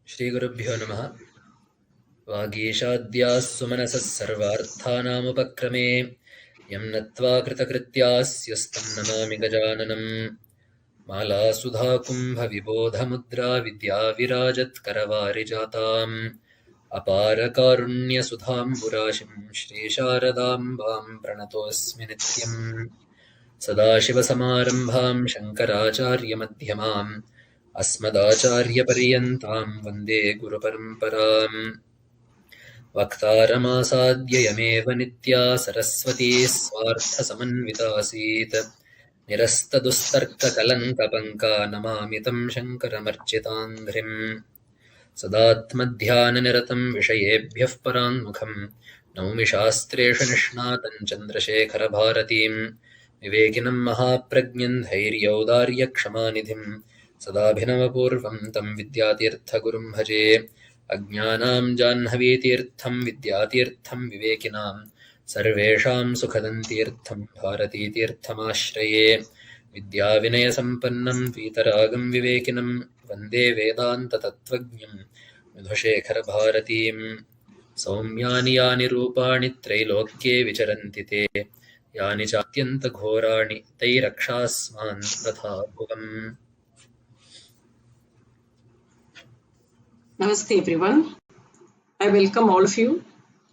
Shri Gurubhyo Namaha. Vāgīśādhyās sumanasas sarvārthānāmupakrame yam natvā kritakrityāsyastam namāmi gajānanam mālā sudhā kumbha vibodha mudrā vidyā virājat karavarijātām apāra kāruण्य sudhām burāshim Shri Sharadāmbāṁ pranatosmi nityam सदाशिवसमारम्भां शङ्कराचार्यमध्यमाम् अस्मदाचार्यपर्यन्तां वन्दे गुरुपरम्पराम् वक्तारमासाद्य यमेव नित्या सरस्वती स्वार्थसमन्वितासीत् निरस्तदुस्तर्ककलङ्कपङ्का नमामि तं शङ्करमर्चिताङ्घ्रिम् सदात्मध्याननिरतं विषयेभ्यः पराङ्मुखम् नौमि शास्त्रेषु निष्णातं चन्द्रशेखरभारतीम् विवेकिनं महाप्रज्ञं धैर्यौदार्यक्षमानिधिं सदाभिनवपूर्वं तं विद्यातीर्थगुरुं भजे अज्ञानां जाह्नवीतीर्थं विद्यातीर्थं विवेकिनां सर्वेषां सुखदं तीर्थं भारतीतीर्थमाश्रये विद्याविनयसम्पन्नं वीतरागं विवेकिनं वन्दे वेदान्ततत्त्वज्ञं विधुशेखरभारतीं सौम्यानि यानि रूपाणि त्रैलोक्ये विचरन्ति ते यानि चात्यन्तघोराणि तैरक्षास्मान् तथा भुवम्. Namaste everyone. I welcome all of you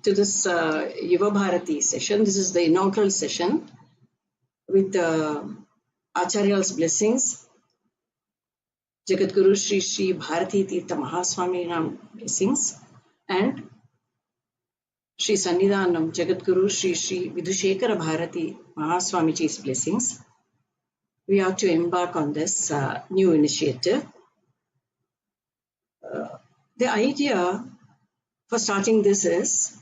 to this Yuvabharati session. This is the inaugural session with Acharyal's blessings, Jagadguru Sri Sri Bharati Tirtha Mahaswaminam blessings, and Sri Sannidhanam Jagadguru Sri Sri Vidhushekara Bharati Mahaswamiji's blessings. We are to embark on this new initiative. The idea for starting this is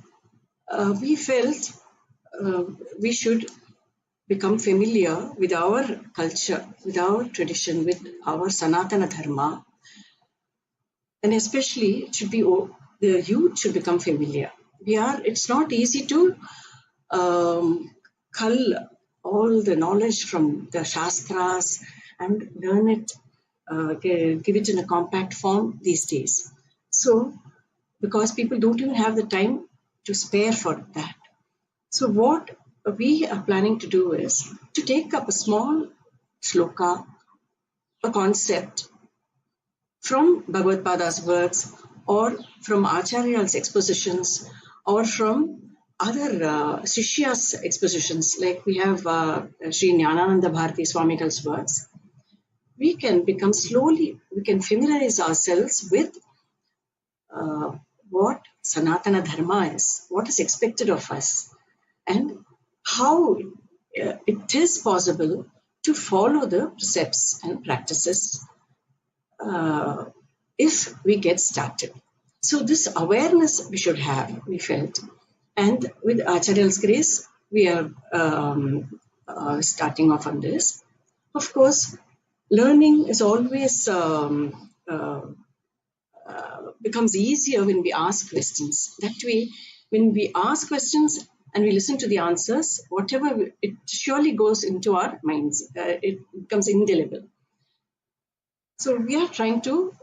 we felt we should become familiar with our culture, with our tradition, with our Sanatana Dharma, and especially it should be the youth should become familiar. It's not easy to cull all the knowledge from the Shastras and learn it, give it in a compact form these days. So, because people don't even have the time to spare for that. So what we are planning to do is to take up a small shloka, a concept from Bhagavad Pada's works or from Acharyal's expositions or from other Shishya's expositions, like we have Sri Jnanananda Bharati Swamigal's works. We can familiarize ourselves with what Sanatana Dharma is, what is expected of us, and how it is possible to follow the precepts and practices if we get started. So this awareness we should have, we felt. And with Acharyal's grace, we are starting off on this. Of course, learning is always becomes easier when we ask questions. That way, when we ask questions and we listen to the answers, it surely goes into our minds. It becomes indelible. So we are trying to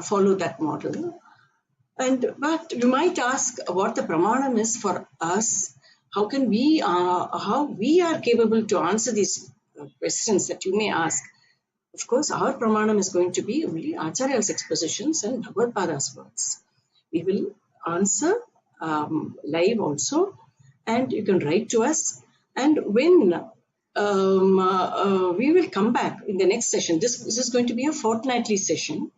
follow that model. But you might ask what the pramanam is for us. How we are capable to answer these questions that you may ask. Of course, our pramanam is going to be only Acharyal's expositions and Bhagavad Pada's works. We will answer live also, and you can write to us. And when we will come back in the next session, this is going to be a fortnightly session.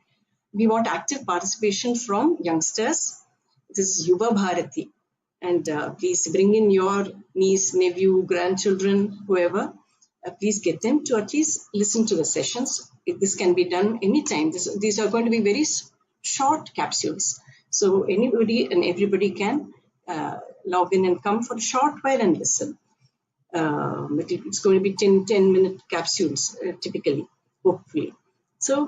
We want active participation from youngsters. This is Yuvabharati. And please bring in your niece, nephew, grandchildren, whoever. Please get them to at least listen to the sessions. This can be done anytime. These are going to be very short capsules. So anybody and everybody can log in and come for a short while and listen. It's going to be 10-minute capsules typically, hopefully. So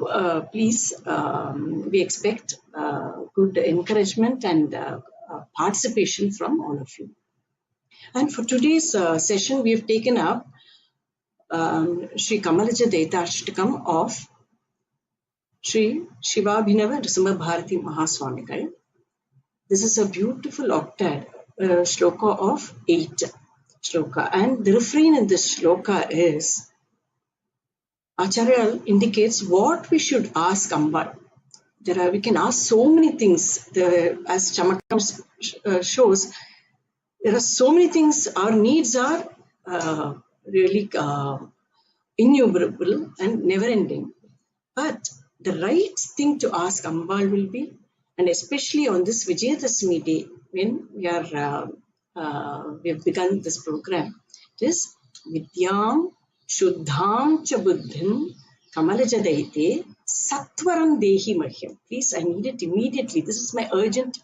please, we expect good encouragement and participation from all of you. And for today's session, we have taken up Sri Kamalaja Daitashtakam of Sri Shivabhinava Yuvabharati Mahaswamigal. This is a beautiful octad, shloka of 8 shloka. And the refrain in this shloka is, Acharya indicates what we should ask Amba. We can ask so many things. As Chamakam shows, there are so many things. Our needs are really innumerable and never-ending. But the right thing to ask Ambal will be, and especially on this Vijayadasami day, when we have begun this program, it is Vidyam Shuddham Cha Buddhim Kamalajadaite Sattvaram Dehi Mahyam. Please, I need it immediately. This is my urgent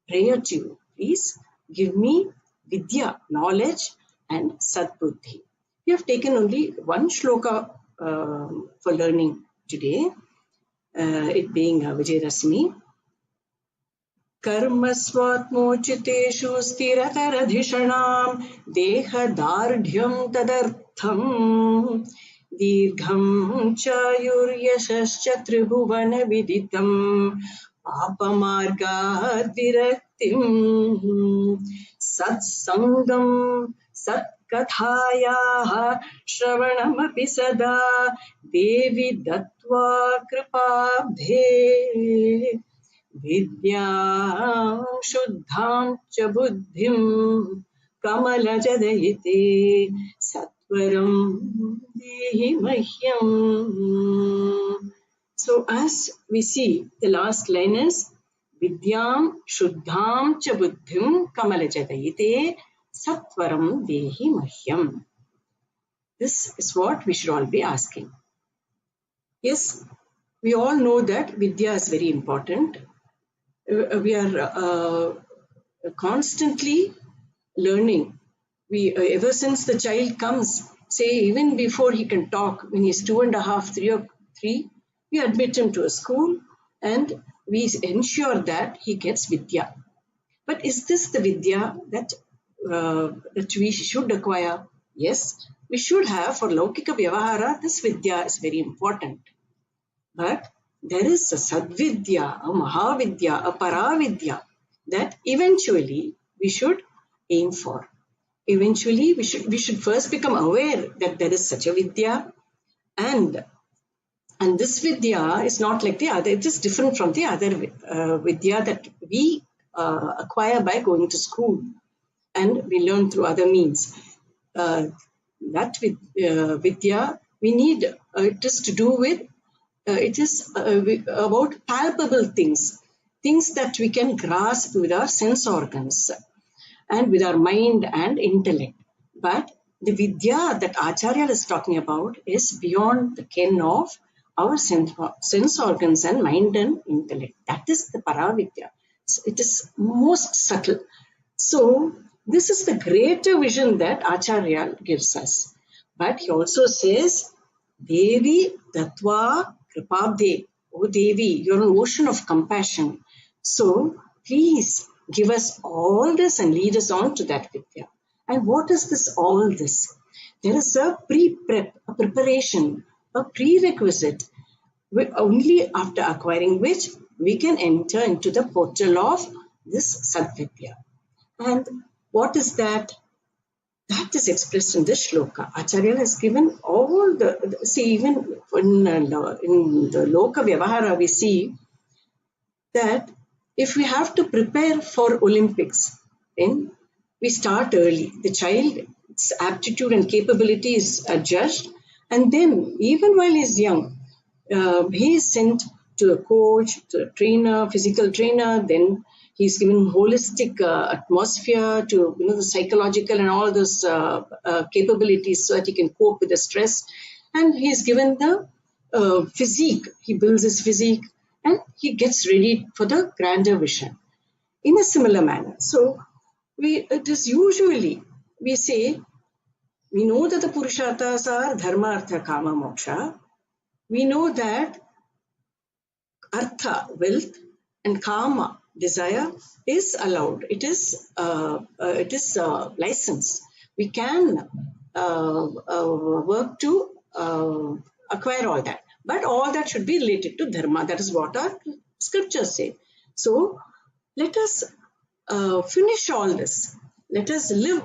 prayer to you. Please give me Vidya, knowledge, and Sadbuddhi. We have taken only one shloka for learning today, it being Vijayadasami. Karma swatmochiteshu sthirataradhishanam dehadardhyam tadartham dirgham chayuryashascha tribhuvana viditam papamarga viraktim satsangam Kathayaha Shravanamapi Sada Devi Dattva Kripabdhe Vidyam Shuddham Cha Buddhim Kamalajadayite Sattvaram Dehi Mahyam. So as we see, the last line is Vidyam Shuddham Cha Buddhim Kamalajadayite Sattvaram Dehi Mahyam. This is what we should all be asking. Yes, we all know that Vidya is very important. We are constantly learning. Ever since the child comes, say even before he can talk, when he's 2.5, 3, we admit him to a school and we ensure that he gets Vidya. But is this the Vidya that we should acquire? Yes, we should have. For Laukika Vyavahara, this Vidya is very important. But there is a Sadvidya, a Mahavidya, a Paravidya that eventually we should aim for. Eventually, we should first become aware that there is such a Vidya, and this Vidya is not like the other. It is different from the other Vidya that we acquire by going to school and we learn through other means. That Vidya, we need, it is to do with, it is about palpable things that we can grasp with our sense organs and with our mind and intellect. But the Vidya that Acharya is talking about is beyond the ken of our sense organs and mind and intellect. That is the Paravidya. It is most subtle. So this is the greater vision that Acharya gives us. But he also says, Devi Dattva Kripabde. Oh Devi, you're an ocean of compassion. So please give us all this and lead us on to that Vidya. And what is this, all this? There is a a preparation, a prerequisite, only after acquiring which we can enter into the portal of this Sadvidya. And what is that? That is expressed in this shloka. Acharya has given all the, see, even in the Loka Vyavahara, we see that if we have to prepare for Olympics, then we start early. The child's aptitude and capability is judged, and then even while he's young, he is sent to a coach, to a trainer, physical trainer. Then he's given holistic atmosphere to, the psychological and all those capabilities so that he can cope with the stress. And he's given the physique. He builds his physique and he gets ready for the grander vision in a similar manner. So it is usually, we say, we know that the Purusharthas are dharma, artha, kama, moksha. We know that artha, wealth, and kama, desire, is allowed. It is licensed. We can work to acquire all that. but all that should be related to dharma. That is what our scriptures say. So let us finish all this. Let us live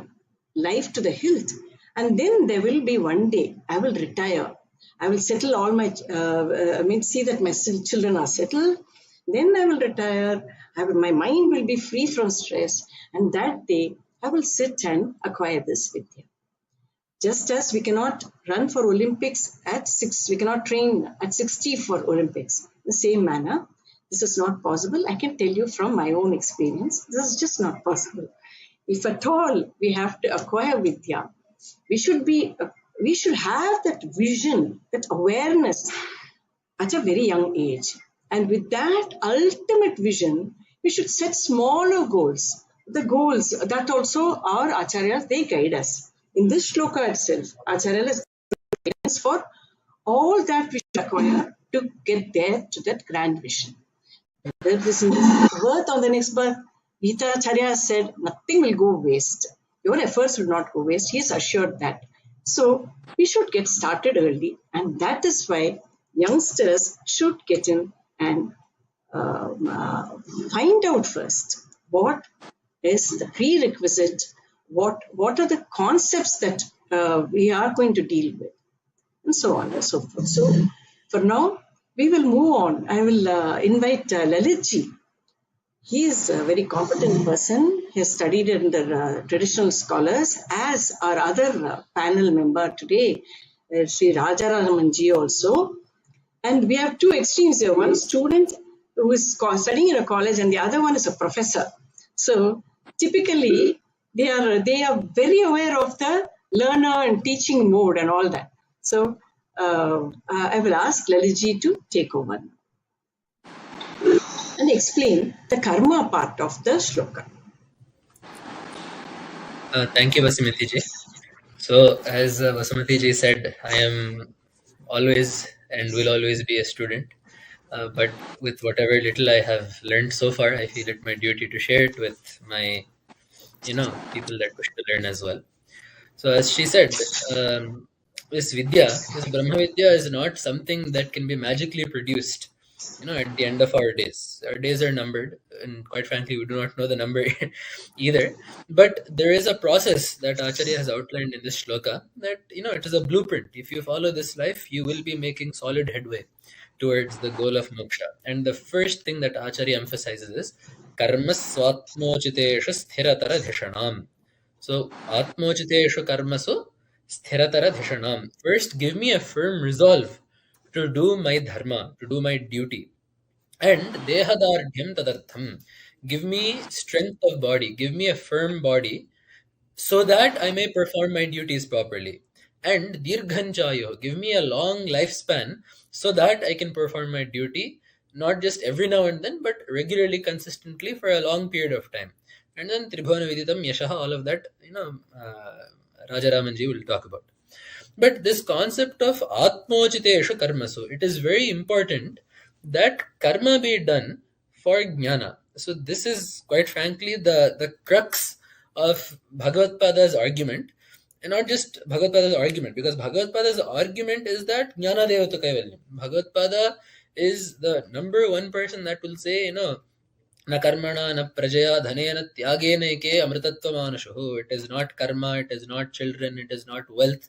life to the hilt, and then there will be one day I will retire. I will settle all my, see that my children are settled. Then I will retire. My mind will be free from stress, and that day I will sit and acquire this vidya. Just as we cannot run for Olympics at 6, we cannot train at 60 for Olympics. The same manner, this is not possible. I can tell you from my own experience, this is just not possible. If at all we have to acquire vidya, we should have that vision, that awareness at a very young age. And with that ultimate vision, we should set smaller goals. The goals that also our acharyas, they guide us. In this shloka itself, Acharya is guidance for all that we should acquire to get there to that grand vision. Whether this birth or the next birth, Gita Acharya said nothing will go waste. Your efforts will not go waste. He is assured that. So we should get started early, and that is why youngsters should get in and find out first what is the prerequisite, what are the concepts that we are going to deal with, and so on and so forth. So for now, we will move on. I will invite Lalitji. He is a very competent person. He has studied under traditional scholars, as our other panel member today, Sri Rajaramanji also. And we have two extremes here. One student who is studying in a college, and the other one is a professor. So typically, they are very aware of the learner and teaching mode and all that. So I will ask Lalitji to take over and explain the karma part of the shloka. Thank you, Vasumati ji. So, as Vasumati ji said, I am always and will always be a student. But with whatever little I have learned so far, I feel it my duty to share it with my, people that wish to learn as well. So, as she said, this Vidya, this Brahma Vidya is not something that can be magically produced, at the end of our days. Our days are numbered, and quite frankly, we do not know the number either. But there is a process that Acharya has outlined in this shloka that, it is a blueprint. If you follow this life, you will be making solid headway towards the goal of moksha. And the first thing that Acharya emphasizes is karma swatmochiteshu sthiratara dhishanam. So, atmochiteshu karmasu sthiratara dhishanam. First, give me a firm resolve to do my dharma, to do my duty. And dehadardhyam tadartham. Give me strength of body, give me a firm body so that I may perform my duties properly. And dirghanchayo, give me a long lifespan so that I can perform my duty, not just every now and then, but regularly, consistently for a long period of time. And then Tribhuvana Viditam, Yashaha, all of that, Rajaramanji will talk about. But this concept of atmochiteshu karmasu, it is very important that karma be done for jnana. So this is quite frankly the crux of Bhagavatpada's argument, and not just Bhagavatpada's argument, because Bhagavatpada's argument is that jnana devata kaivalyam. Bhagavatpada is the number one person that will say, na karmana na prajaya dhanena tyagena eke amritatva manashuhu. It is not karma, it is not children, it is not wealth.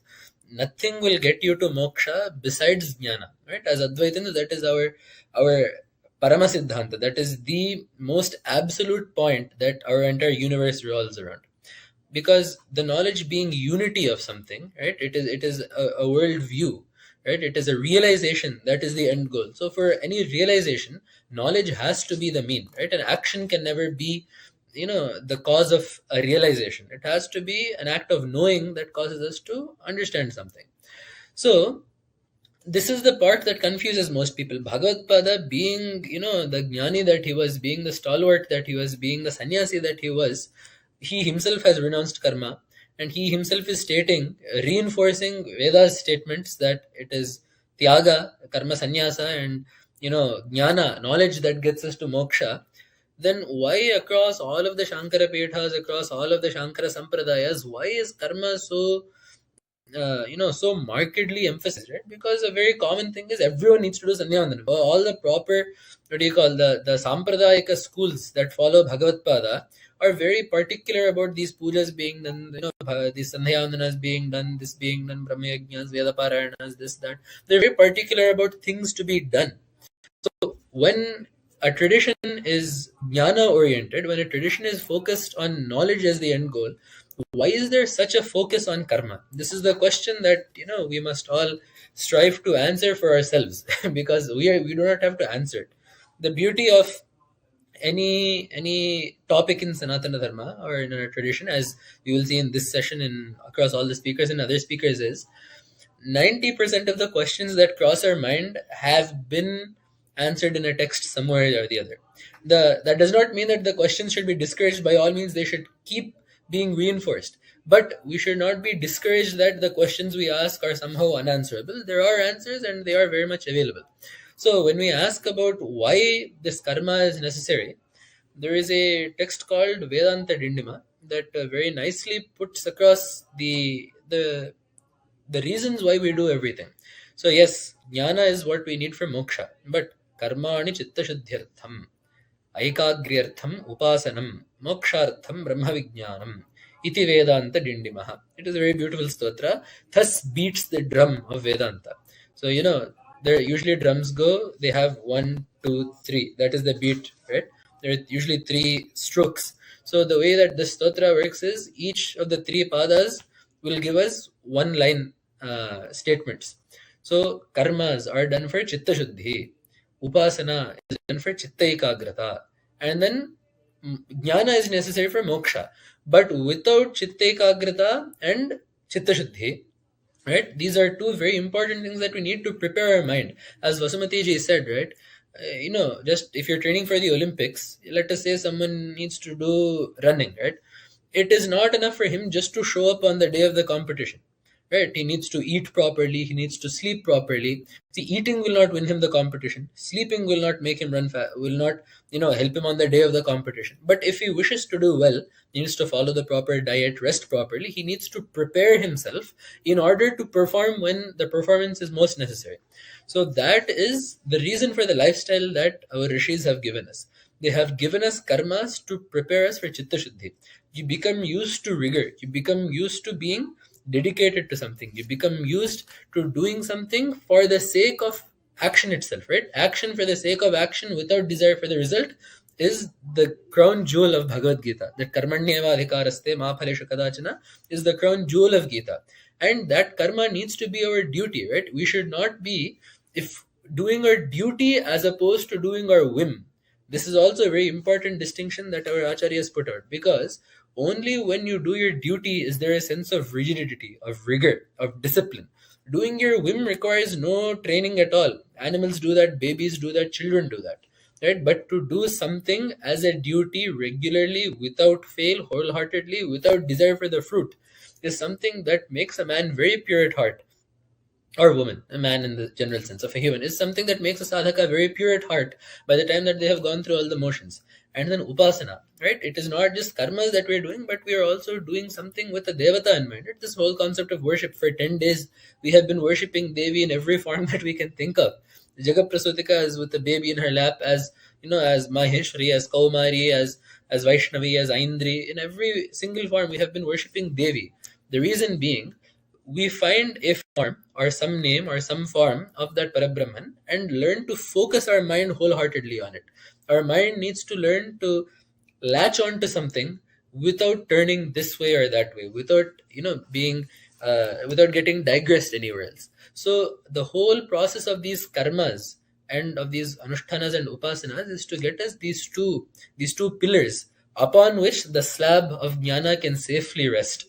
Nothing will get you to moksha besides jnana, right? As Advaitins, that is our Parama Siddhanta. That is the most absolute point that our entire universe revolves around. Because the knowledge being unity of something, right? It is a world view, right? It is a realization that is the end goal. So for any realization, knowledge has to be the mean, right? An action can never be, the cause of a realization. It has to be an act of knowing that causes us to understand something. So this is the part that confuses most people. Bhagavatpada being, the jnani that he was, being the stalwart that he was, being the sannyasi that he was, he himself has renounced karma, and he himself is stating, reinforcing Veda's statements that it is tyaga, karma sannyasa, and jnana, knowledge, that gets us to moksha. Then why across all of the Shankara Pithas, across all of the Shankara Sampradayas, why is karma so so markedly emphasized, right? Because a very common thing is everyone needs to do Sandhyavandanam. All the proper, what do you call, the Sampradayika schools that follow Bhagavad Pada are very particular about these pujas being done, these Sandhyavandanas being done, this being done, Brahmayajnas, Vedaparayanas, this, that. They're very particular about things to be done. So when a tradition is jnana oriented, when a tradition is focused on knowledge as the end goal, why is there such a focus on karma? This is the question that we must all strive to answer for ourselves because we do not have to answer it. The beauty of any topic in Sanatana Dharma or in a tradition, as you will see in this session and across all the speakers and other speakers, is 90% of the questions that cross our mind have been answered in a text somewhere or the other. That does not mean that the questions should be discouraged. By all means, they should keep being reinforced. But we should not be discouraged that the questions we ask are somehow unanswerable. There are answers and they are very much available. So when we ask about why this karma is necessary, there is a text called Vedanta Dindima that very nicely puts across the reasons why we do everything. So yes, jnana is what we need for moksha, but karmani chitta shuddhyartham, aikagryartham upasanam, mokshartham brahma vijnanam, iti Vedanta Dindimaha. It is a very beautiful stotra. Thus beats the drum of Vedanta. So there usually drums go. They have 1, 2, 3. That is the beat, right? There are usually 3 strokes. So the way that the stotra works is each of the 3 padas will give us one line statements. So karmas are done for chitta shuddhi, upasana is done for chitta ekagrata, and then jnana is necessary for moksha. But without chitta ekagrata and chitta shuddhi, right, these are 2 very important things that we need to prepare our mind. As Vasumati ji said, right, just if you're training for the Olympics, let us say someone needs to do running, right? It is not enough for him just to show up on the day of the competition, right? He needs to eat properly, he needs to sleep properly. See, eating will not win him the competition, sleeping will not make him run fast, will not help him on the day of the competition. But if he wishes to do well, he needs to follow the proper diet, rest properly, he needs to prepare himself in order to perform when the performance is most necessary. So that is the reason for the lifestyle that our rishis have given us. They have given us karmas to prepare us for chitta shuddhi. You become used to rigor, you become used to being dedicated to something, you become used to doing something for the sake of action itself, right? Action for the sake of action without desire for the result is the crown jewel of Bhagavad Gita. That karmanyeva adhikaraste ma phaleshu kadachana is the crown jewel of Gita. And that karma needs to be our duty, right? We should not be if doing our duty as opposed to doing our whim. This is also a very important distinction that our acharyas put out, because only when you do your duty is there a sense of rigidity, of rigor, of discipline. Doing your whim requires no training at all. Animals do that, babies do that, children do that, right? But to do something as a duty regularly, without fail, wholeheartedly, without desire for the fruit, is something that makes a man very pure at heart, or woman, a man in the general sense of a human, is something that makes a sadhaka very pure at heart by the time that they have gone through all the motions. And then upasana, right? It is not just karmas that we're doing, but we are also doing something with a devata in mind. Right? This whole concept of worship, for 10 days, we have been worshipping Devi in every form that we can think of. Jagat Prasutika is with the baby in her lap, as as Maheshwari, as Kaumari, as Vaishnavi, as Aindri. In every single form, we have been worshipping Devi. The reason being, we find a form or some name or some form of that Parabrahman and learn to focus our mind wholeheartedly on it. Our mind needs to learn to latch on to something without turning this way or that way, without being without getting digressed anywhere else. So the whole process of these karmas and of these anushtanas and upasanas is to get us these two pillars upon which the slab of jnana can safely rest.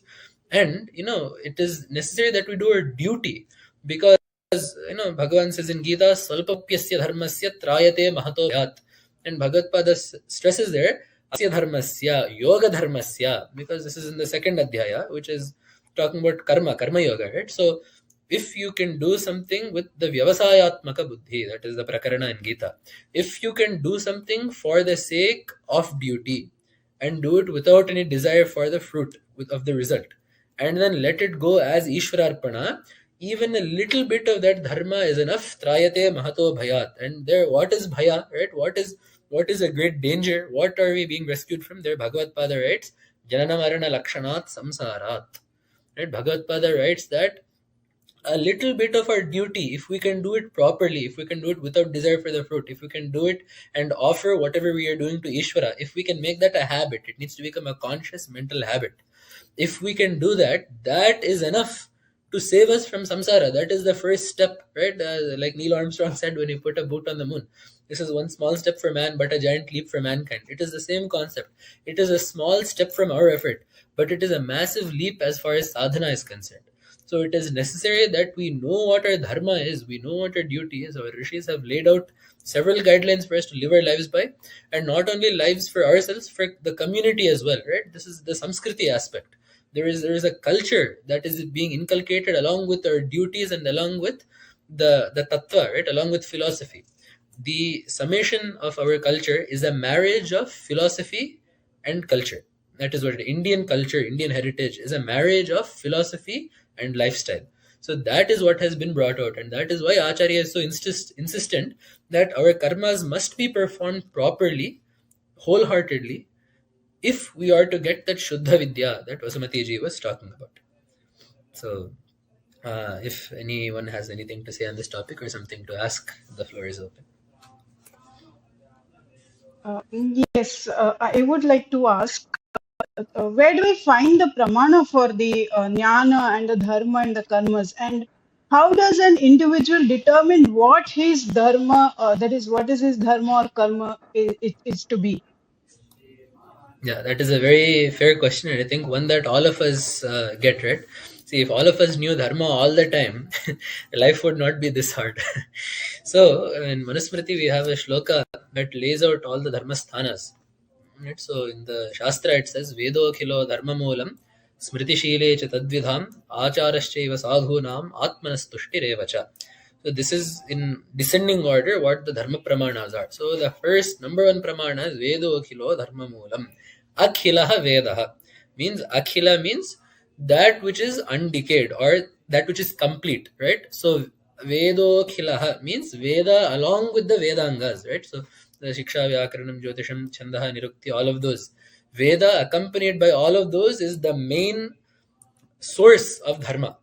And it is necessary that we do our duty, because Bhagavan says in Gita, Salpapyasya dharmasya trayate mahato vyat. And Bhagavad Pada stresses there asya dharmasya yoga dharmasya, because this is in the second adhyaya, which is talking about karma yoga, right? So if you can do something with the vyavasayatmaka buddhi, that is the prakarana in Gita, if you can do something for the sake of duty and do it without any desire for the fruit of the result, and then let it go as Ishwararpana, even a little bit of that dharma is enough. Trayate mahato bhayat. And there, what is bhaya, right? What is a great danger? What are we being rescued from? There, Bhagavad Pada writes, Janana Marana Lakshanat Samsarat. Right? Bhagavad Pada writes that a little bit of our duty, if we can do it properly, if we can do it without desire for the fruit, if we can do it and offer whatever we are doing to Ishvara, if we can make that a habit, it needs to become a conscious mental habit. If we can do that, that is enough to save us from samsara. That is the first step, right? Like Neil Armstrong said when he put a boot on the moon, this is one small step for man, but a giant leap for mankind. It is the same concept. It is a small step from our effort, but it is a massive leap as far as sadhana is concerned. So it is necessary that we know what our dharma is, we know what our duty is. Our rishis have laid out several guidelines for us to live our lives by, and not only lives for ourselves, for the community as well, right? This is the Samskriti aspect. There is a culture that is being inculcated along with our duties and along with the tattva, right? Along with philosophy. The summation of our culture is a marriage of philosophy and culture. That is what Indian culture, Indian heritage is, a marriage of philosophy and lifestyle. So that is what has been brought out, and that is why Acharya is so insistent that our karmas must be performed properly, wholeheartedly, if we are to get that Shuddha Vidya that Vasumati ji was talking about. So, if anyone has anything to say on this topic or something to ask, the floor is open. Yes, I would like to ask, where do we find the pramana for the jnana and the dharma and the karmas? And how does an individual determine what his dharma, that is, what is his dharma or karma is to be? Yeah, that is a very fair question, and I think one that all of us get, right. See, if all of us knew dharma all the time, life would not be this hard. So, in Manusmriti, we have a shloka that lays out all the dharma sthanas. Right? So, in the Shastra, it says, Vedo khilo dharma moolam, smriti shile cha tadvidham, acharashchaiva sadhunam, atmanastushtirevacha. So this is in descending order what the dharma pramanas are. So the first number one pramana is Vedo Akhilo Dharma Moolam. Akhilaha Vedaha means Akhila means that which is undecayed or that which is complete, right? So Vedo Akhilaha means Veda along with the Vedangas, right? So the Shiksha, Vyakaranam, Jyotisham, Chandaha, Nirukti, all of those. Veda accompanied by all of those is the main source of dharma.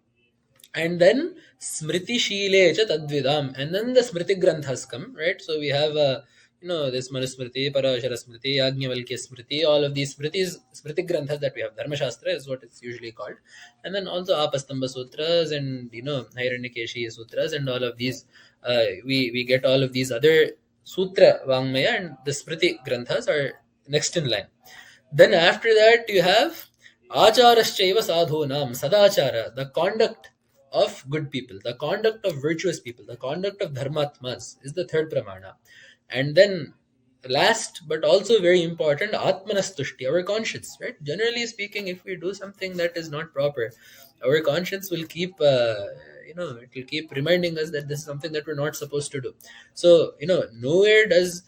And then smriti shile cha tadvidam, and then the smriti granthas come, right? So we have this manusmriti, parashara smriti, yajnavalkya smriti, all of these smriti granthas that we have. Dharma shastra is what it's usually called, and then also apastamba sutras and Hiranyikeshi sutras, and all of these we get all of these other sutra vangmaya, and the smriti granthas are next in line. Then after that you have acharashchaiva sadhunam, sadachara, the conduct of good people, the conduct of virtuous people, the conduct of dharmatmas is the third pramana. And then last but also very important, atmanastushti, our conscience, right? Generally speaking, if we do something that is not proper, our conscience will keep it will keep reminding us that this is something that we're not supposed to do. So nowhere does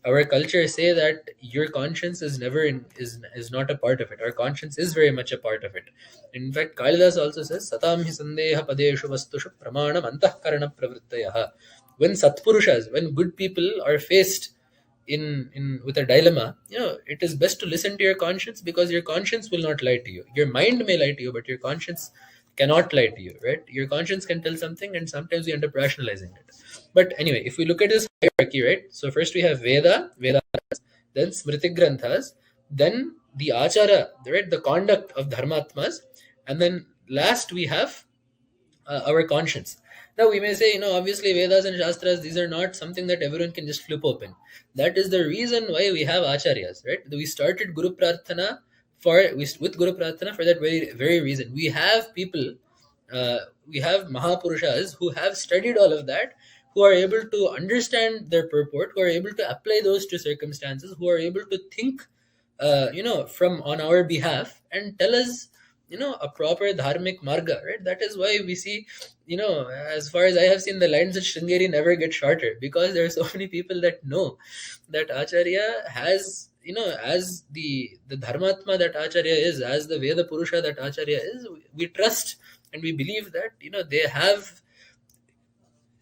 our culture say that your conscience is never is not a part of it. Our conscience is very much a part of it. In fact, Kalidas also says, Satam hi sandeha padeshu vastushu pramanam antahkarana pravrittayah. When satpurushas, when good people are faced in with a dilemma, it is best to listen to your conscience, because your conscience will not lie to you. Your mind may lie to you, but your conscience cannot lie to you, right? Your conscience can tell something, and sometimes we end up rationalizing it. But anyway, if we look at this hierarchy, right? So first we have Vedas, then Smriti Granthas, then the Achara, right? The conduct of Dharmatmas, and then last we have our conscience. Now we may say, obviously Vedas and Shastras, these are not something that everyone can just flip open. That is the reason why we have Acharyas, right? We started Guru Prarthana with Guru Prarthana for that very, very reason. We have people, we have Mahapurushas who have studied all of that, who are able to understand their purport, who are able to apply those to circumstances, who are able to think, from on our behalf and tell us a proper dharmic marga, right? That is why we see, as far as I have seen, the lines of Sringeri never get shorter, because there are so many people that know that Acharya has, as the dharmatma that Acharya is, as the Veda Purusha that Acharya is, we trust and we believe that,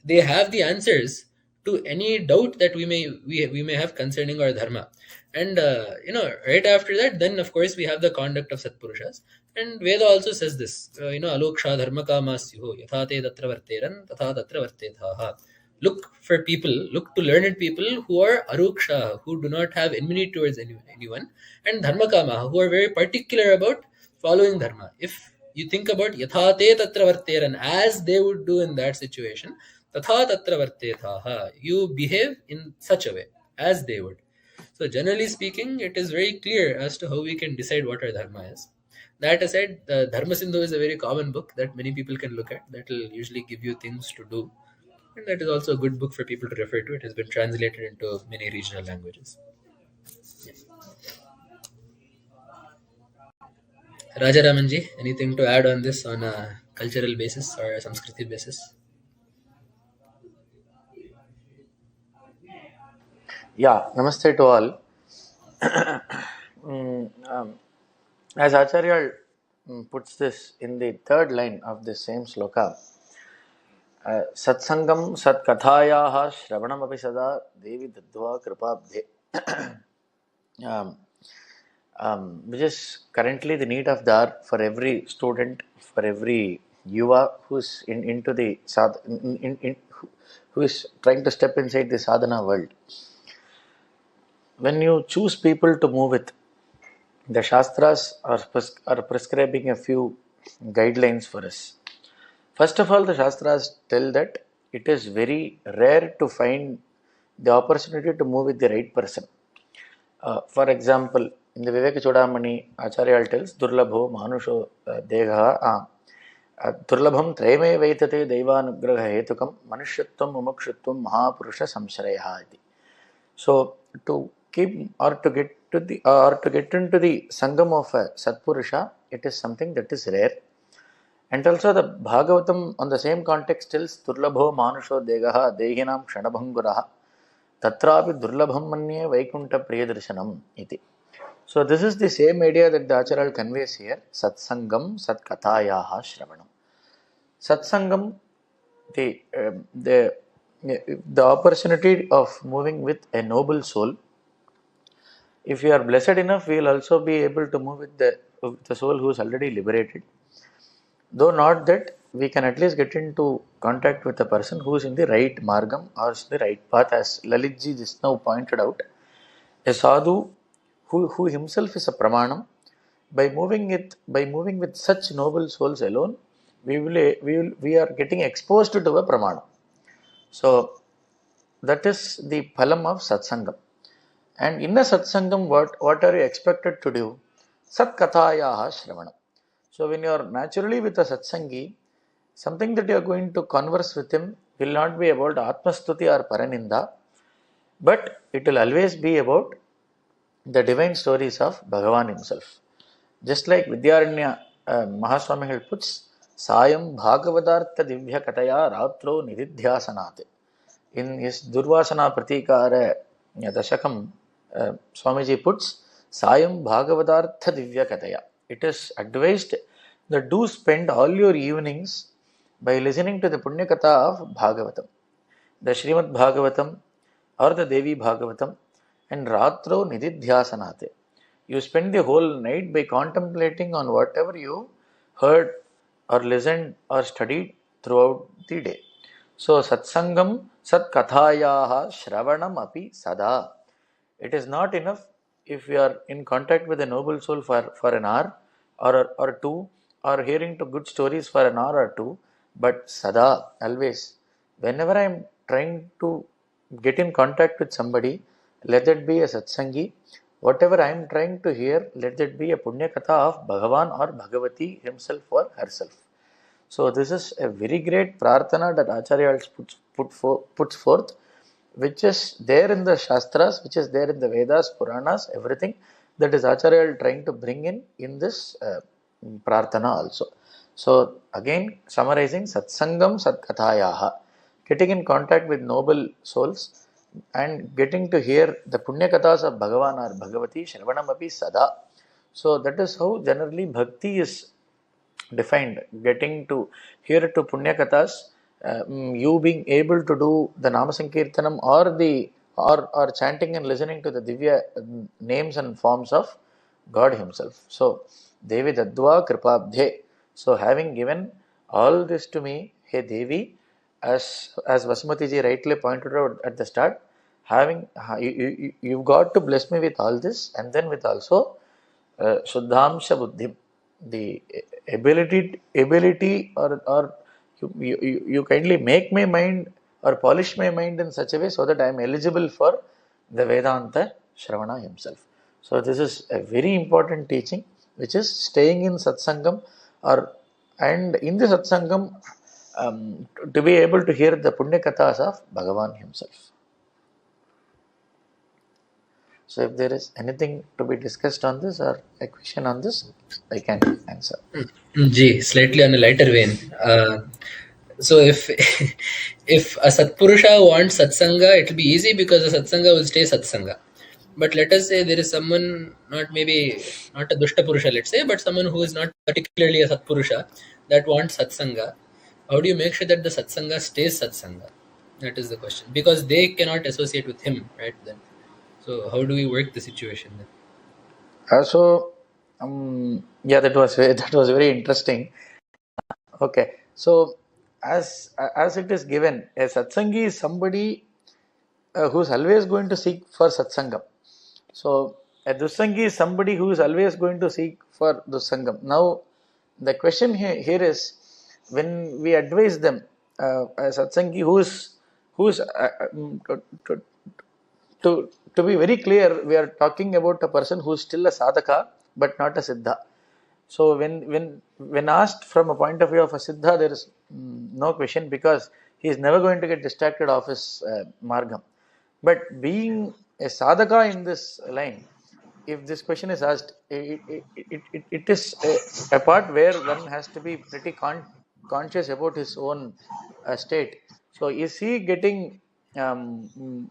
they have the answers to any doubt that we may have concerning our dharma. And right after that, then of course we have the conduct of Satpurushas. And Veda also says this, aloksha dharma kamasyuho yathate tatra varteran tatha tatra vartethaha. Look to learned people who are aruksha, who do not have enmity towards anyone, and dharma kama, who are very particular about following dharma. If you think about yathate tatra varteran, as they would do in that situation, tatha tatra vartethaha, you behave in such a way as they would. So generally speaking, it is very clear as to how we can decide what our dharma is. That aside, the Dharma Sindhu is a very common book that many people can look at. That will usually give you things to do, and that is also a good book for people to refer to. It has been translated into many regional languages. Raja Ramanji, anything to add on this on a cultural basis or a Samskriti basis? Yeah, namaste to all. Mm, um, as Acharya puts this in the third line of the same sloka, Satsangam Satkathayaha Shravanamapi Sada Devi Dadva Kripabdhe, um, which is currently the need of dar for every student, for every yuva who's into the who is trying to step inside the sadhana world. When you choose people to move with, the Shastras are prescribing a few guidelines for us. First of all, the Shastras tell that it is very rare to find the opportunity to move with the right person. For example, in the Viveka Chudamani, Acharya tells, Durlabho Manusho Degaha Durlabham Treme Vaitate Devanugraha Hetukam Manushyatvam Mumukshutvam Mahapurusha Samshraya. So to keep or to get into the sangam of a Satpurusha, it is something that is rare. And also the Bhagavatam on the same context tells Durlabho Manusho Degaha Dehinam Kshanabhanguraha Tatrapi Durlabham Manye Vaikunta Priyadarshanam iti. So this is the same idea that the Acharya conveys here. Satsangam Satkathayaha Shravanam. Satsangam, the opportunity of moving with a noble soul. If we are blessed enough, we will also be able to move with the soul who is already liberated. Though not that, we can at least get into contact with a person who is in the right margam or the right path, as Lalitji just now pointed out. A sadhu who himself is a pramanam. By moving with such noble souls alone, we are getting exposed to a pramanam. So that is the phalam of satsangam. And in a satsangam, what are you expected to do? Sat kathayaha shravanam. So when you are naturally with a satsangi, something that you are going to converse with him will not be about atmastuti or paraninda, but it will always be about the divine stories of Bhagavan himself. Just like Vidyaranya Mahaswami puts, Sayam Bhagavadartha Divya Kataya Ratro Nididhyasanate. In his Durvasana Pratikara Dashakam, Swamiji puts, Sayam Bhagavadartha Divya Kataya. It is advised that do spend all your evenings by listening to the Punya Katha of Bhagavatam, the Srimad Bhagavatam or the Devi Bhagavatam, and Ratro Nididhyasanate. You spend the whole night by contemplating on whatever you heard or listened or studied throughout the day. So satsangam satkathayaha shravanam api sada. It is not enough if we are in contact with a noble soul for an hour or two, or hearing to good stories for an hour or two, but sada, always. Whenever I am trying to get in contact with somebody, let that be a satsangi. Whatever I am trying to hear, let that be a punya katha of Bhagavan or Bhagavati himself or herself. So this is a very great prarthana that Acharya puts forth, which is there in the Shastras, which is there in the Vedas, Puranas, everything that is Acharya trying to bring in this prarthana also. So again, summarizing, satsangam satkathayaha, getting in contact with noble souls and getting to hear the punya kathas of Bhagavan or Bhagavati Shravanamapi Sada. So that is how generally bhakti is defined, getting to hear to punya kathas, you being able to do the nama sankirtanam or the or chanting and listening to the divya names and forms of God himself. So Devi Dadva Kripabdhe. So having given all this to me, hey Devi, as Vasmati ji rightly pointed out at the start, having you've got to bless me with all this, and then with also Shuddhamsha Buddhim, the ability or you kindly make my mind or polish my mind in such a way so that I am eligible for the Vedanta Shravana himself. So this is a very important teaching, which is staying in satsangam, or and in the satsangam, to be able to hear the punya kathas of Bhagavan himself. So if there is anything to be discussed on this or a question on this, I can answer. G, slightly on a lighter vein. So if if a Satpurusha wants Satsanga, it will be easy because the Satsanga will stay Satsanga. But let us say there is someone, not maybe not a Dushta Purusha, let's say, but someone who is not particularly a Satpurusha that wants Satsanga. How do you make sure that the Satsanga stays Satsanga? That is the question. Because they cannot associate with him, right? Then, so how do we work the situation then? Yeah, that was very interesting. Okay, so as it is given, a satsangi is somebody who is always going to seek for satsangam. So a dussangi is somebody who is always going to seek for dussangam. Now the question here is, when we advise them, a satsangi who's to, to be very clear, we are talking about a person who is still a sadhaka but not a siddha. So when asked from a point of view of a siddha, there is no question, because he is never going to get distracted off his margam. But being a sadhaka in this line, if this question is asked, it is a part where one has to be pretty conscious about his own state. So is he getting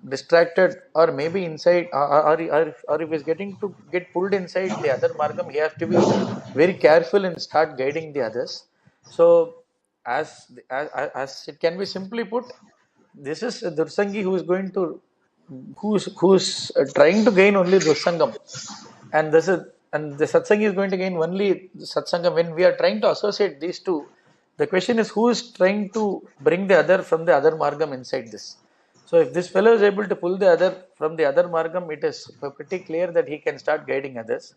distracted, or maybe inside, or if he's getting to get pulled inside the other margam, he has to be very careful and start guiding the others. So as it can be simply put, this is a dursangi who is going to who's trying to gain only dursangam, and this is and the satsang is going to gain only satsangam. When we are trying to associate these two, the question is, who is trying to bring the other from the other margam inside this. So if this fellow is able to pull the other from the other margam, it is pretty clear that he can start guiding others.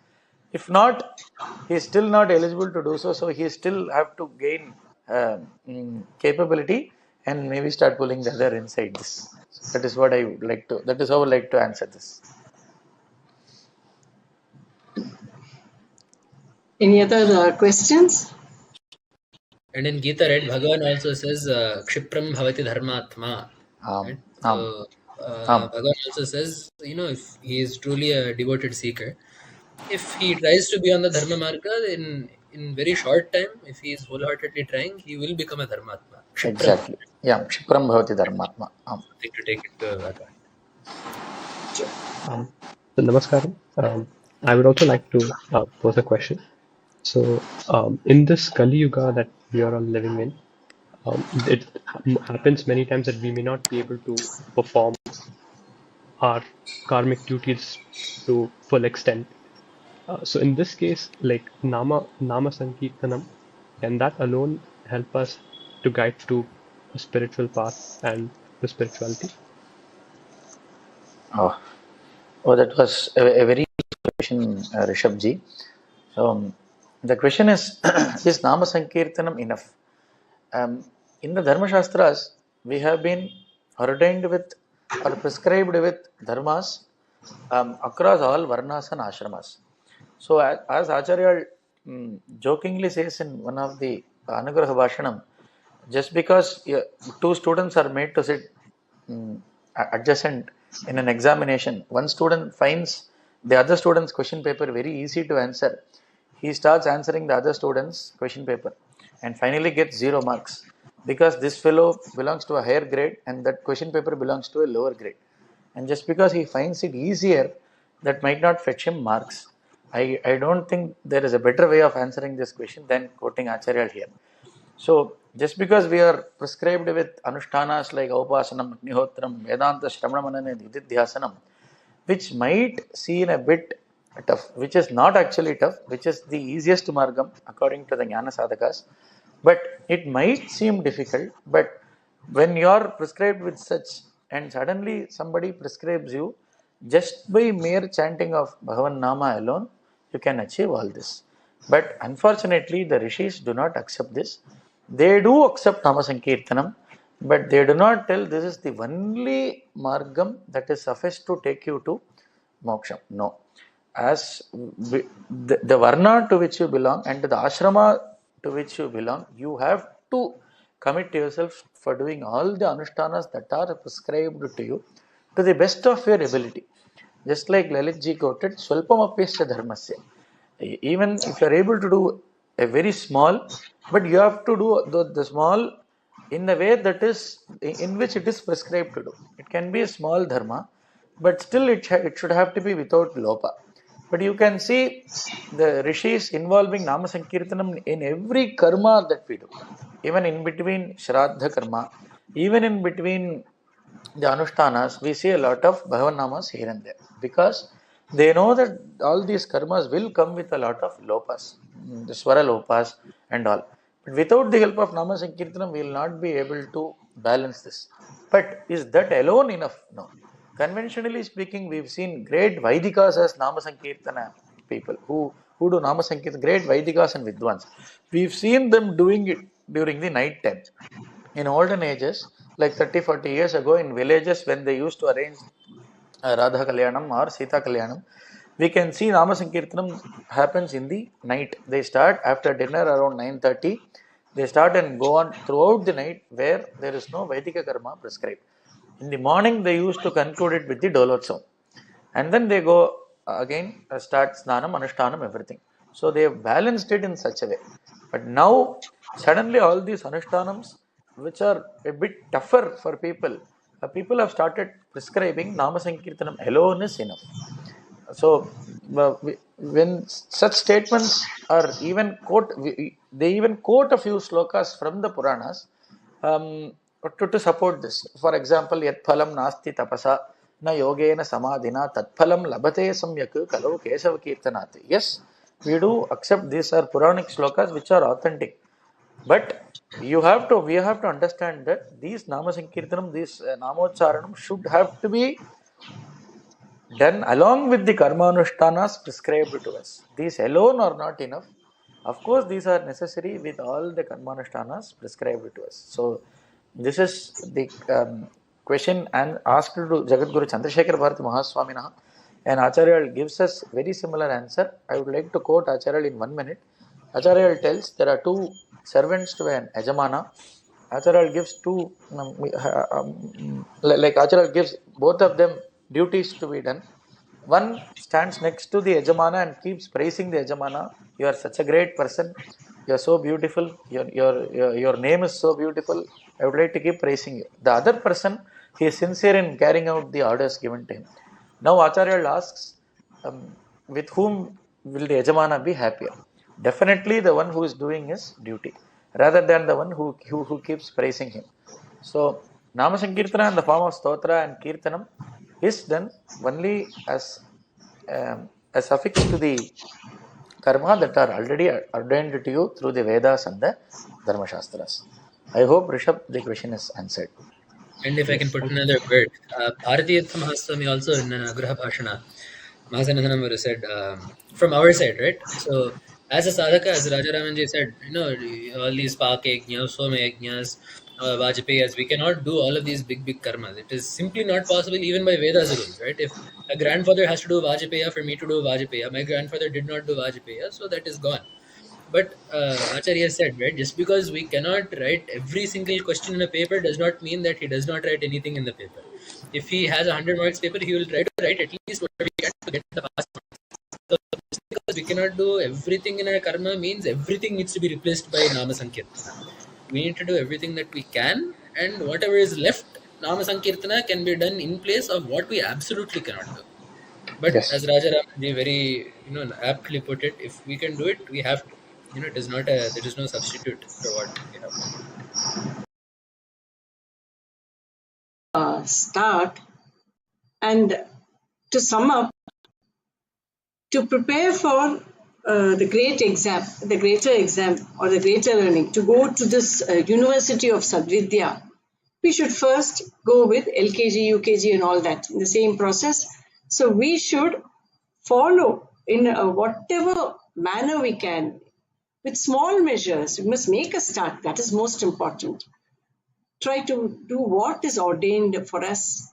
If not, he is still not eligible to do so. So he still have to gain capability and maybe start pulling the other inside this. So that is what I would like to. That is how I would like to answer this. Any other questions? And in Gita, right, Bhagavan also says, Kshipram bhavati dharmatma. Right? So, Bhagavan also says, if he is truly a devoted seeker, if he tries to be on the dharma marga, in very short time, if he is wholeheartedly trying, he will become a dharmatma. Kshipram. Exactly. Yeah, Kshipram bhavati dharmatma. Something to take it to advantage. So Namaskaram. I would also like to pose a question. So, in this Kali Yuga that we are all living in, it happens many times that we may not be able to perform our karmic duties to full extent. So, in this case, like Nama Sankirtanam, can that alone help us to guide to a spiritual path and to spirituality? That was a very good question, Rishabh-ji. So the question is Nama Sankirtanam enough? In the Dharma Shastras, we have been ordained with or prescribed with dharmas across all varnas and ashramas. So as Acharya jokingly says in one of the Anugraha Bhashanam, just because two students are made to sit adjacent in an examination, one student finds the other student's question paper very easy to answer, he starts answering the other students' question paper and finally gets 0 marks because this fellow belongs to a higher grade and that question paper belongs to a lower grade. And just because he finds it easier, that might not fetch him marks. I don't think there is a better way of answering this question than quoting Acharya here. So, just because we are prescribed with anushtanas like Aupasanam, Agnihotram, Vedanta, Shramanam, and Nididhyasanam, which might seem a bit tough, which is not actually tough, which is the easiest margam according to the Jnana Sadhakas, but it might seem difficult. But when you are prescribed with such and suddenly somebody prescribes you, just by mere chanting of Bhagavan Nama alone, you can achieve all this. But unfortunately, the rishis do not accept this. They do accept Nama Sankirtanam, but they do not tell this is the only margam that is sufficient to take you to moksha. No. As the varna to which you belong and the ashrama to which you belong, you have to commit yourself for doing all the anushtanas that are prescribed to you to the best of your ability. Just like Lalit ji quoted, Swalpamapyasya dharmasya. Even if you are able to do a very small, but you have to do the small in the way that is in which it is prescribed to do. It can be a small dharma, but still it should have to be without lopa. But you can see the rishis involving Nama Sankirtanam in every karma that we do, even in between Shraddha karma, even in between the anushtanas, we see a lot of Bhagavan Namas here and there because they know that all these karmas will come with a lot of lopas, the swara lopas and all. But without the help of Nama Sankirtanam, we will not be able to balance this. But is that alone enough? No. Conventionally speaking, we've seen great Vaidikas as Nama Sankirtana people who do Nama Sankirtana, great Vaidikas and Vidwans. We've seen them doing it during the night time. In olden ages, like 30-40 years ago, in villages when they used to arrange Radha Kalyanam or Sita Kalyanam, we can see Nama Sankirtanam happens in the night. They start after dinner around 9:30. They start and go on throughout the night where there is no Vaidika Karma prescribed. In the morning, they used to conclude it with the Dolotsav. And then they go again, start Snanam, Anushtanam, everything. So they have balanced it in such a way. But now, suddenly all these Anushtanams, which are a bit tougher for people, people have started prescribing Nama Sankirtanam alone is enough. So, when such statements are even they even quote a few slokas from the Puranas to support this. For example, Yat phalam nasti tapasa na yogena samadhina tat phalam labate samyak kalau kesava kirtanati. Yes, we do accept these are Puranic slokas which are authentic. But we have to understand that these Nama Sankirtanam, these Namocharanam should have to be done along with the karmanushtanas prescribed to us. These alone are not enough. Of course, these are necessary with all the karmanushtanas prescribed to us. So, this is the question and asked to Jagadguru Chandrasekhar Bharati Mahaswamina, and Acharya gives us very similar answer. I would like to quote Acharya in 1 minute. Acharya tells there are two servants to an Yajamana. Acharya gives like Acharya gives both of them duties to be done. One stands next to the Yajamana and keeps praising the Yajamana. You are such a great person. You are so beautiful. Your name is so beautiful. I would like to keep praising you. The other person, he is sincere in carrying out the orders given to him. Now Acharya asks, with whom will the Yajamana be happier? Definitely the one who is doing his duty, rather than the one who keeps praising him. So, Nama Sankirtana in the form of Stotra and Kirtanam is done only as affixed to the karma that are already ordained to you through the Vedas and the Dharma Shastras. I hope, Rishabh, the question is answered. And if I can put another word, Bharatiyatha Mahaswami also in Anugraha Bhashana, Mahasanathanam said, from our side, right? So, as a sadhaka, as Rajaramanji said, all these Pak Yajnas, Soma Yajnas, Vajpayas, we cannot do all of these big karmas. It is simply not possible even by Vedas rules, right? If a grandfather has to do Vajpaya for me to do Vajpaya, my grandfather did not do Vajpaya, so that is gone. But Acharya said, right, just because we cannot write every single question in a paper does not mean that he does not write anything in the paper. If he has 100 marks paper, he will try to write at least what we can to get the pass marks. So just because we cannot cannot do everything in our karma means everything needs to be replaced by Nama Sankirtana. We need to do everything that we can, and whatever is left, Nama Sankirtana can be done in place of what we absolutely cannot do. But Yes. as Rajaram very aptly put it, if we can do it, we have to. It is not there is no substitute for what we have to do. Start. And to sum up, to prepare for the greater exam or the greater learning, to go to this University of Sadvidya, we should first go with LKG, UKG and all that in the same process. So we should follow in whatever manner we can, with small measures. We must make a start. That is most important. Try to do what is ordained for us,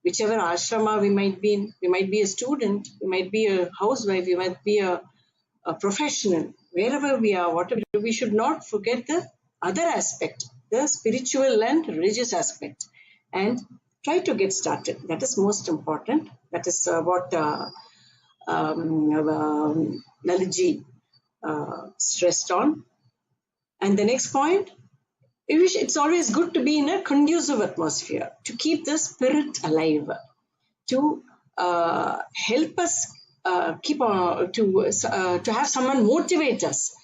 whichever ashrama we might be in. We might be a student, we might be a housewife, we might be a professional. Wherever we are, whatever, we should not forget the other aspect, the spiritual and religious aspect, and try to get started. That is most important. That is what Lalitji stressed on. And the next point, it's always good to be in a conducive atmosphere, to keep the spirit alive, to help us keep on, to have someone motivate us.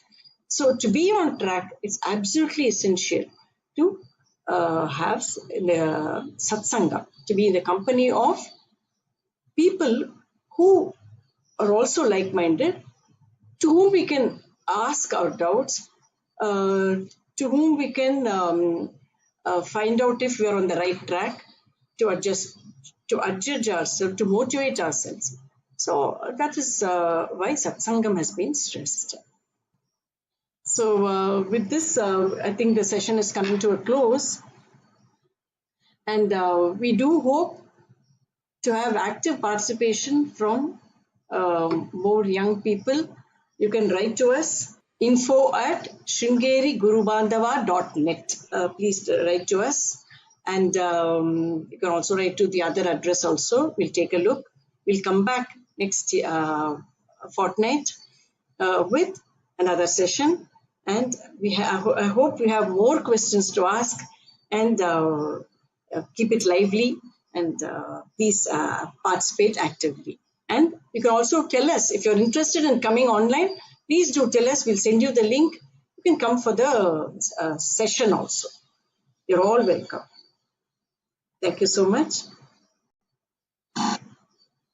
So to be on track, it's absolutely essential to have satsanga, to be in the company of people who are also like-minded, to whom we can ask our doubts, to whom we can find out if we are on the right track, to adjust, to adjudge ourselves, to motivate ourselves. So that is why satsangam has been stressed. So with this, I think the session is coming to a close. And we do hope to have active participation from more young people. You can write to us, info@shringerigurubandhava.net. Please write to us. And you can also write to the other address also. We'll take a look. We'll come back next fortnight with another session. And I hope we have more questions to ask, and keep it lively, and please participate actively. And you can also tell us if you're interested in coming online. Please do tell us. We'll send you the link. You can come for the session also. You're all welcome. Thank you so much.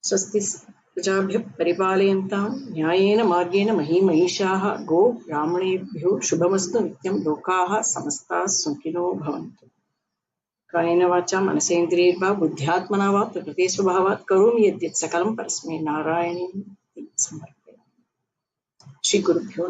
Swasti प्रजाभ्यः परिपालयन्तां न्यायेन मार्गेण महीमहिषाः गो ब्राह्मणेभ्यो शुभमस्तु नित्यं लोकाः समस्ताः सुखिनो भवन्तु कायेन वाचा मनसेन्द्रियैर्वा बुद्ध्यात्मना वा प्रकृते स्वभावात् करोमि यद्यत् सकलं परस्मै नारायणेति समर्पयामि श्री गुरुभ्यो